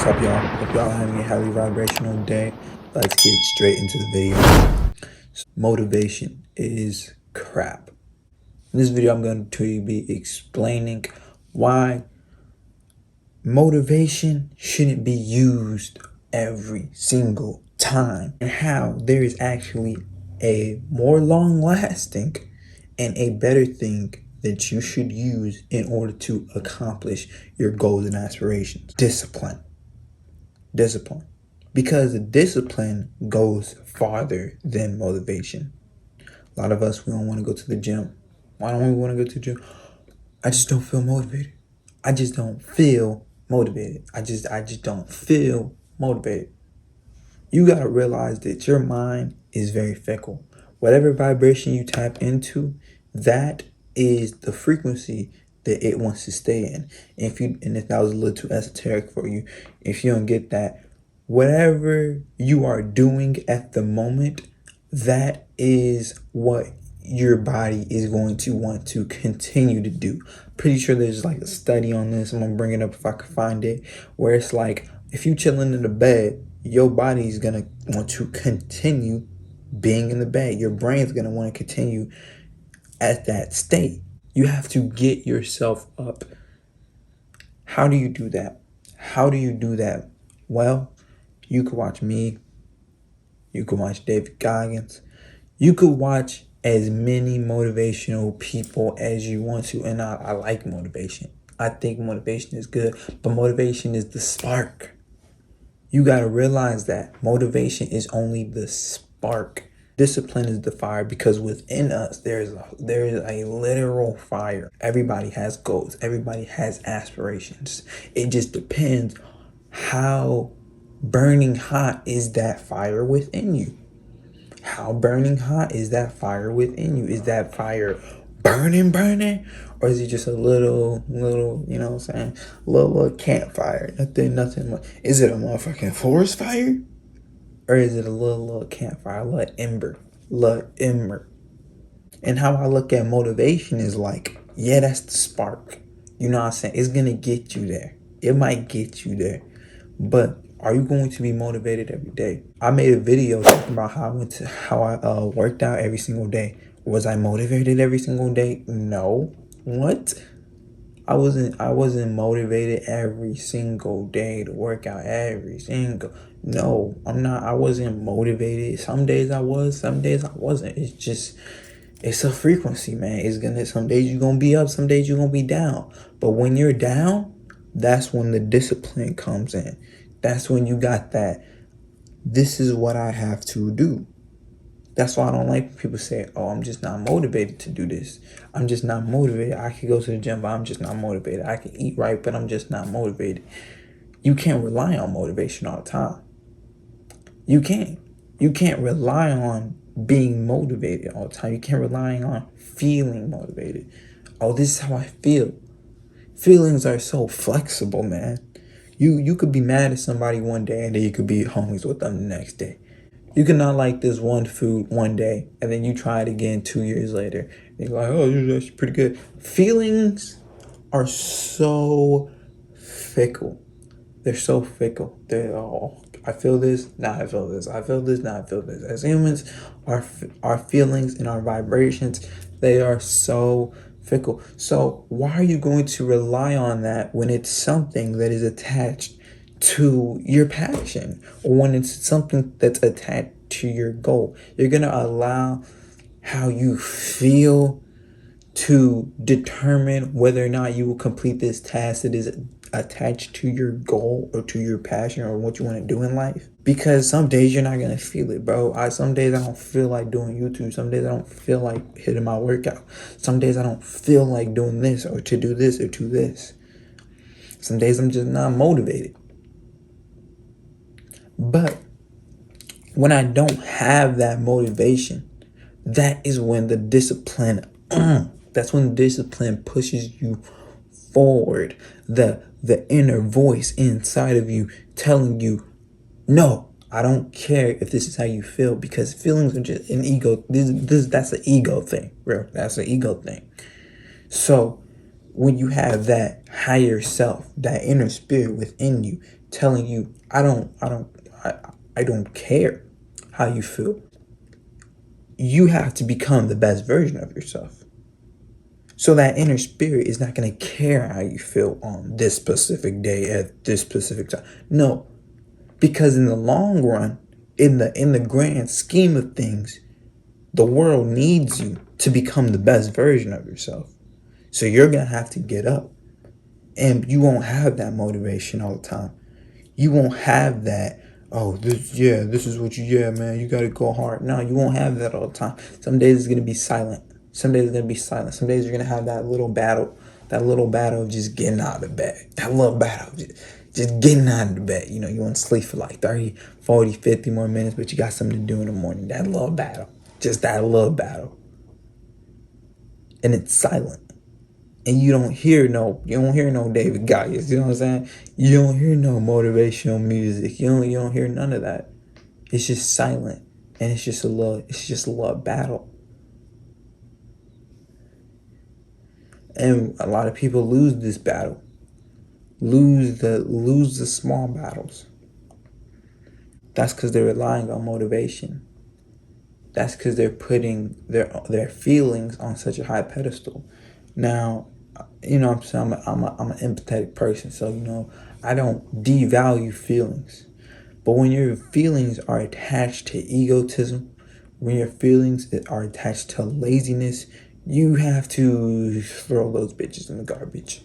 up, y'all? Hope y'all having a highly vibrational day. Let's get straight into the video. Motivation is crap. In this video, I'm going to be explaining why motivation shouldn't be used every single time and how there is actually a more long-lasting and a better thing that you should use in order to accomplish your goals and aspirations. Discipline. Because discipline goes farther than motivation. A lot of us, we don't want to go to the gym. Why don't we want to go to the gym? I just don't feel motivated. I just don't feel motivated. I just don't feel motivated. You got to realize that your mind is very fickle. Whatever vibration you tap into, that is the frequency that it wants to stay in. If that was a little too esoteric for you, if you don't get that, whatever you are doing at the moment, that is what your body is going to want to continue to do. Pretty sure there's like a study on this. I'm gonna bring it up if I can find it, where it's like if you chilling in the bed, your body's gonna want to continue being in the bed. Your brain's gonna want to continue at that state. You have to get yourself up. How do you do that? Well, you could watch me. You could watch David Goggins. You could watch as many motivational people as you want to. And I like motivation. I think motivation is good, but motivation is the spark. You got to realize that motivation is only the spark. Discipline is the fire, because within us there is a literal fire. Everybody has goals. Everybody has aspirations. It just depends how burning hot is that fire within you. How burning hot is that fire within you? Is that fire burning? Or is it just a little, you know what I'm saying? Little campfire. Nothing much. Is it a motherfucking forest fire? Or is it a little campfire, a little ember? And how I look at motivation is like, yeah, that's the spark. You know what I'm saying? It's going to get you there. It might get you there. But are you going to be motivated every day? I made a video talking about how I worked out every single day. Was I motivated every single day? No. What? I wasn't motivated every single day to work out No, I'm not. I wasn't motivated. Some days I was, some days I wasn't. It's a frequency, man. Some days you're gonna be up, some days you're gonna be down. But when you're down, that's when the discipline comes in. That's when you got that, this is what I have to do. That's why I don't like when people say, oh, I'm just not motivated to do this. I'm just not motivated. I could go to the gym, but I'm just not motivated. I can eat right, but I'm just not motivated. You can't rely on motivation all the time. You can't. You can't rely on being motivated all the time. You can't rely on feeling motivated. Oh, this is how I feel. Feelings are so flexible, man. You could be mad at somebody one day and then you could be homies with them the next day. You could not like this one food one day and then you try it again 2 years later. And you're like, oh, this is pretty good. Feelings are so fickle. They're so fickle. I feel this, now I feel this. I feel this, now I feel this. As humans, our feelings and our vibrations, they are so fickle. So why are you going to rely on that when it's something that is attached to your passion, or when it's something that's attached to your goal? You're going to allow how you feel to determine whether or not you will complete this task that is attached to your goal or to your passion or what you want to do in life. Because some days you're not going to feel it, bro. Some days I don't feel like doing YouTube. Some days I don't feel like hitting my workout. Some days I don't feel like doing this or to do this or to this. Some days I'm just not motivated. But when I don't have that motivation, that is when the discipline, that's when the discipline pushes you forward. The inner voice inside of you telling you, no, I don't care if this is how you feel, because feelings are just an ego. That's an ego thing, bro. That's an ego thing. So when you have that higher self, that inner spirit within you telling you, I don't care how you feel. You have to become the best version of yourself. So that inner spirit is not going to care how you feel on this specific day at this specific time. No, because in the long run, in the grand scheme of things, the world needs you to become the best version of yourself. So you're going to have to get up, and you won't have that motivation all the time. You won't have that, oh, this is what man, you got to go hard. No, you won't have that all the time. Some days it's going to be silent. Some days it's going to be silent. Some days you're going to have that little battle of just getting out of bed. That little battle of just getting out of the bed. You want to sleep for like 30, 40, 50 more minutes, but you got something to do in the morning. That little battle. Just that little battle. And it's silent. And you don't hear no David Goggins, you know what I'm saying? You don't hear no motivational music. You don't hear none of that. It's just silent, and it's just a little battle. And a lot of people lose this battle. Lose the small battles. That's because they're relying on motivation. That's because they're putting their feelings on such a high pedestal. Now, I'm saying I'm an empathetic person, so I don't devalue feelings. But when your feelings are attached to egotism, when your feelings are attached to laziness, you have to throw those bitches in the garbage.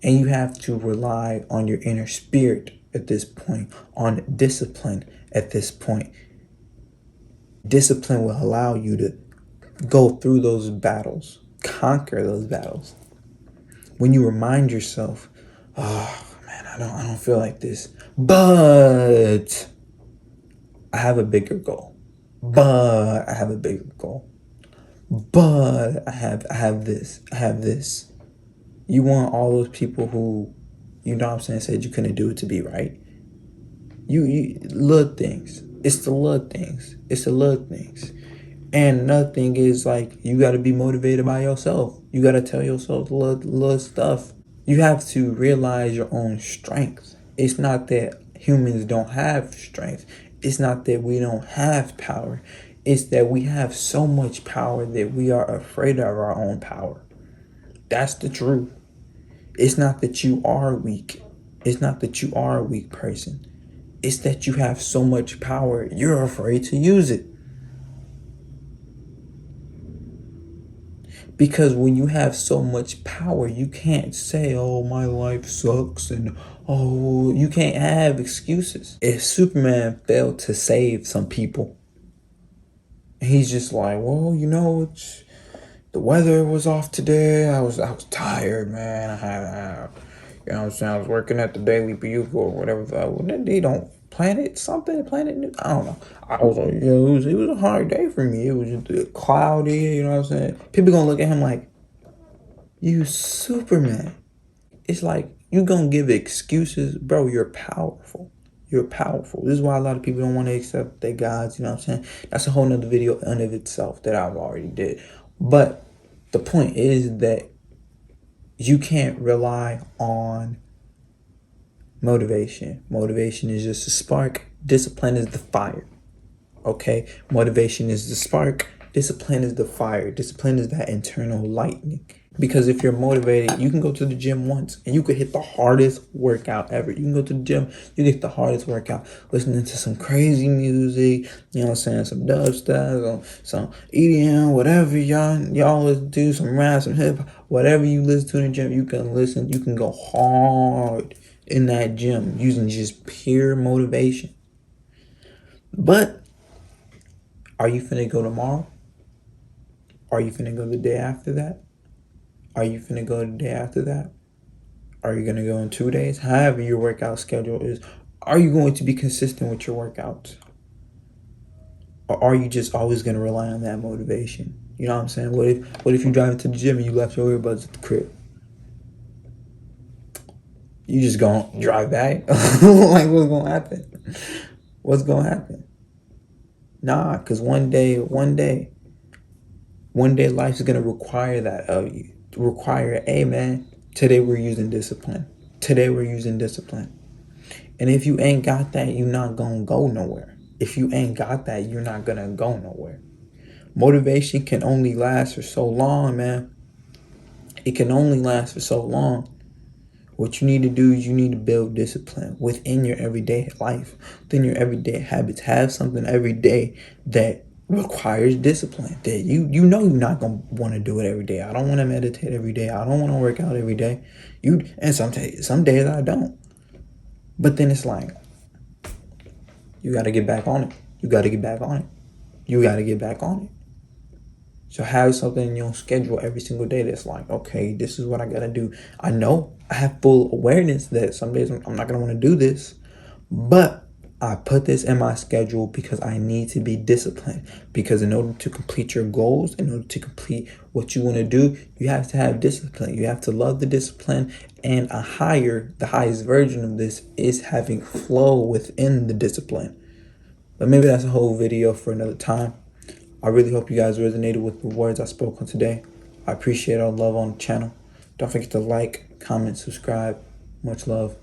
And you have to rely on your inner spirit at this point, on discipline at this point. Discipline will allow you to go through those battles, conquer those battles. When you remind yourself, oh man, I don't feel like this, but I have a bigger goal. But I have a bigger goal. But I have this. You want all those people who, said you couldn't do it to be right. You little things. It's the little things. And another thing is, like, you got to be motivated by yourself. You got to tell yourself little stuff. You have to realize your own strength. It's not that humans don't have strength. It's not that we don't have power. It's that we have so much power that we are afraid of our own power. That's the truth. It's not that you are weak. It's not that you are a weak person. It's that you have so much power, you're afraid to use it. Because when you have so much power, you can't say, oh, my life sucks, and oh, you can't have excuses. If Superman failed to save some people, he's just like, well, the weather was off today. I was tired, man. I was working at the Daily Bugle or whatever. They don't Planet New. I don't know. I was like, it was a hard day for me. It was just cloudy. You know what I'm saying? People gonna look at him like, you Superman. It's like, you gonna give excuses, bro. You're powerful. You're powerful. This is why a lot of people don't want to accept their gods. You know what I'm saying? That's a whole nother video in of itself that I've already did. But the point is that you can't rely on motivation. Motivation is just a spark. Discipline is the fire. Okay? Motivation is the spark. Discipline is the fire. Discipline is that internal lightning. Because if you're motivated, you can go to the gym once and you could hit the hardest workout ever. You can go to the gym, you get the hardest workout listening to some crazy music, some dubstep, some EDM, whatever y'all listen to, some rap, some hip hop, whatever you listen to in the gym, you can go hard in that gym using just pure motivation. But are you finna go tomorrow? Are you finna go the day after that? Are you finna go the day after that? Are you gonna go in 2 days? However your workout schedule is, are you going to be consistent with your workouts? Or are you just always gonna rely on that motivation? You know what I'm saying? What if you drive into the gym and you left your earbuds at the crib? You just gonna drive back? Like, what's gonna happen? What's gonna happen? Nah, because one day life's gonna require that of you. Require, hey man, Today we're using discipline. Today we're using discipline. And if you ain't got that, you're not going to go nowhere. If you ain't got that, you're not going to go nowhere. Motivation can only last for so long, man. It can only last for so long. What you need to do is you need to build discipline within your everyday life, within your everyday habits. Have something every day that requires discipline. That you know you're not gonna want to do it every day. I don't want to meditate every day. I don't want to work out every day. And some days I don't. But then it's like you got to get back on it. You got to get back on it. You got to get back on it. So have something in your schedule every single day that's like, okay, this is what I gotta do. I know I have full awareness that some days I'm not gonna want to do this, but I put this in my schedule because I need to be disciplined. Because in order to complete your goals, in order to complete what you want to do, you have to have discipline. You have to love the discipline, and the highest version of this is having flow within the discipline. But maybe that's a whole video for another time. I really hope you guys resonated with the words I spoke on today. I appreciate all the love on the channel. Don't forget to like, comment, subscribe. Much love.